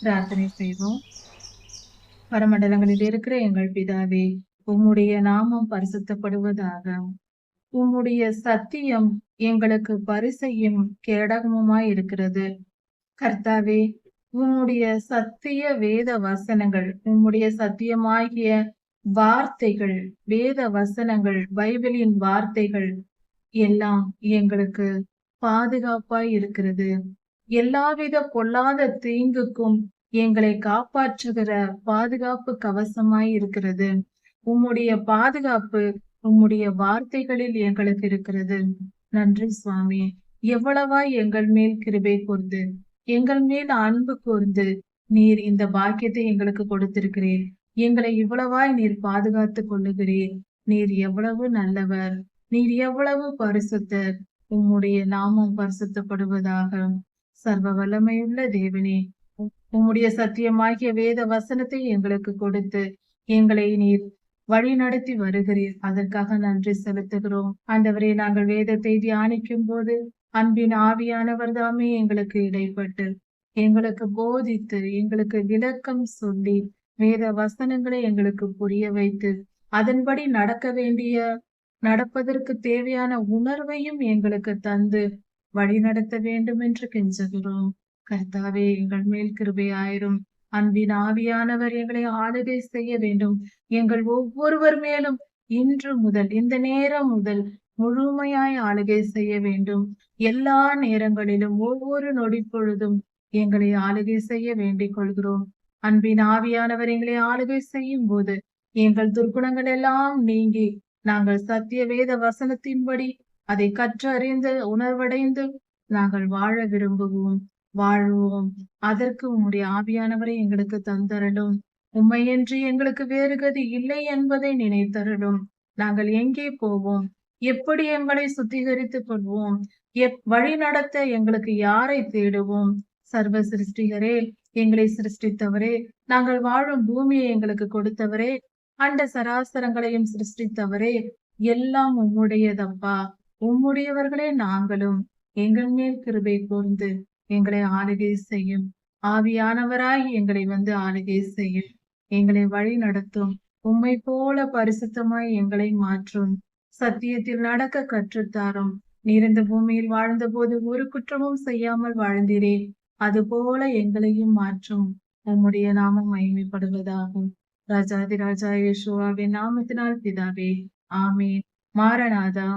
பிரார்த்தனை செய்வோம். பரமண்டலங்களில் இருக்கிற எங்கள் பிதாவே, உம்முடைய நாமம் பரிசுத்தப்படுவதாக. உம்முடைய சத்தியம் எங்களுக்கு பரிசையும் கேடகமுமாய் இருக்கிறது. கர்த்தாவே, உம்முடைய சத்திய வேத வசனங்கள், உம்முடைய சத்தியமாகிய வார்த்தைகள், வேத வசனங்கள், பைபிளின் வார்த்தைகள் எல்லாம் எங்களுக்கு பாதுகாப்பாய் இருக்கிறது. எல்லாவித பொல்லாத தீங்குக்கும் எங்களை காப்பாற்றுகிற பாதுகாப்பு கவசமாய் இருக்கிறது. உம்முடைய பாதுகாப்பு உம்முடைய வார்த்தைகளில் எங்களுக்கு இருக்கிறது. நன்றி சுவாமி. எவ்வளவாய் எங்கள் மேல் கிருபை கூர்ந்து, எங்கள் மேல் அன்பு கூர்ந்து நீர் இந்த பாக்கியத்தை எங்களுக்கு கொடுத்திருக்கிறீர். எங்களை இவ்வளவாய் நீர் பாதுகாத்து கொள்ளுகிறீர். நீர் எவ்வளவு நல்லவர், நீர் எவ்வளவு பரிசுத்தர். உம்முடைய நாமம் பரிசுத்தப்படுவதாக. சர்வ வல்லமையுள்ள தேவனே, உம்முடைய சத்தியமாகிய வேத வசனத்தை எங்களுக்கு கொடுத்து எங்களை நீர் வழி நடத்தி வருகிறீர். அதற்காக நன்றி செலுத்துகிறோம். ஆண்டவரே, நாங்கள் வேதத்தை தியானிக்கும் போது அன்பின் ஆவியானவர் தாமே எங்களுக்கு இடைப்பட்டு எங்களுக்கு போதித்து எங்களுக்கு விளக்கம் சொல்லி வேத வசனங்களை எங்களுக்கு புரிய வைத்து அதன்படி நடப்பதற்கு தேவையான உணர்வையும் எங்களுக்கு தந்து வழி நடத்த வேண்டும் என்று கெஞ்சுகிறோம். கர்த்தாவே, எங்கள் மேல் கிருபையாயிரும். அன்பின் ஆவியானவர் எங்களை ஆளுகை செய்ய வேண்டும். எங்கள் ஒவ்வொருவர் மேலும் இன்று முதல், இந்த நேரம் முதல் முழுமையாய் ஆளுகை செய்ய வேண்டும். எல்லா நேரங்களிலும் ஒவ்வொரு நொடி பொழுதும் எங்களை ஆளுகை செய்ய வேண்டிக் கொள்கிறோம். அன்பின் ஆவியானவர் எங்களை ஆளுகை செய்யும் போது எங்கள் துர்க்குணங்கள் எல்லாம் நீங்கி நாங்கள் சத்திய வேத வசனத்தின்படி அதை கற்றறிந்து உணர்வடைந்து நாங்கள் வாழ விரும்புவோம், வாழ்வோம். அதற்கு உம்முடைய ஆவியானவரை எங்களுக்கு தந்தரலும். உம்மையன்றி எங்களுக்கு வேறு கதி இல்லை என்பதை நினைத்தரலும். நாங்கள் எங்கே போவோம்? எப்படி எங்களை சுத்திகரித்துக் கொள்வோம்? வழி நடத்த எங்களுக்கு யாரை தேடுவோம்? சர்வ சிருஷ்டிகரே, எங்களை சிருஷ்டித்தவரே, நாங்கள் வாழும் பூமியை எங்களுக்கு கொடுத்தவரே, அண்ட சராசரங்களையும் சிருஷ்டித்தவரே, எல்லாம் உம்முடையதப்பா. உம்முடையவர்களே நாங்களும். எங்கள் மேல் கிருபை கூர்ந்து எங்களை ஆளுகை செய்யும். ஆவியானவராய் எங்களை வந்து ஆளுகை செய்யும். எங்களை வழி நடத்தும். உம்மை போல பரிசுத்தமாய் எங்களை மாற்றும். சத்தியத்தில் நடக்க கற்றுத்தாரும். நீர் இந்த பூமியில் வாழ்ந்த போது ஒரு குற்றமும் செய்யாமல் வாழ்ந்தீரே, அதுபோல எங்களையும் மாற்றும். உம்முடைய நாமம் மகிமைப்படுவதாகும். ராஜாதி ராஜா இயேசுவின் நாமத்தினால் பிதாவே, ஆமீன். மாரநாதா.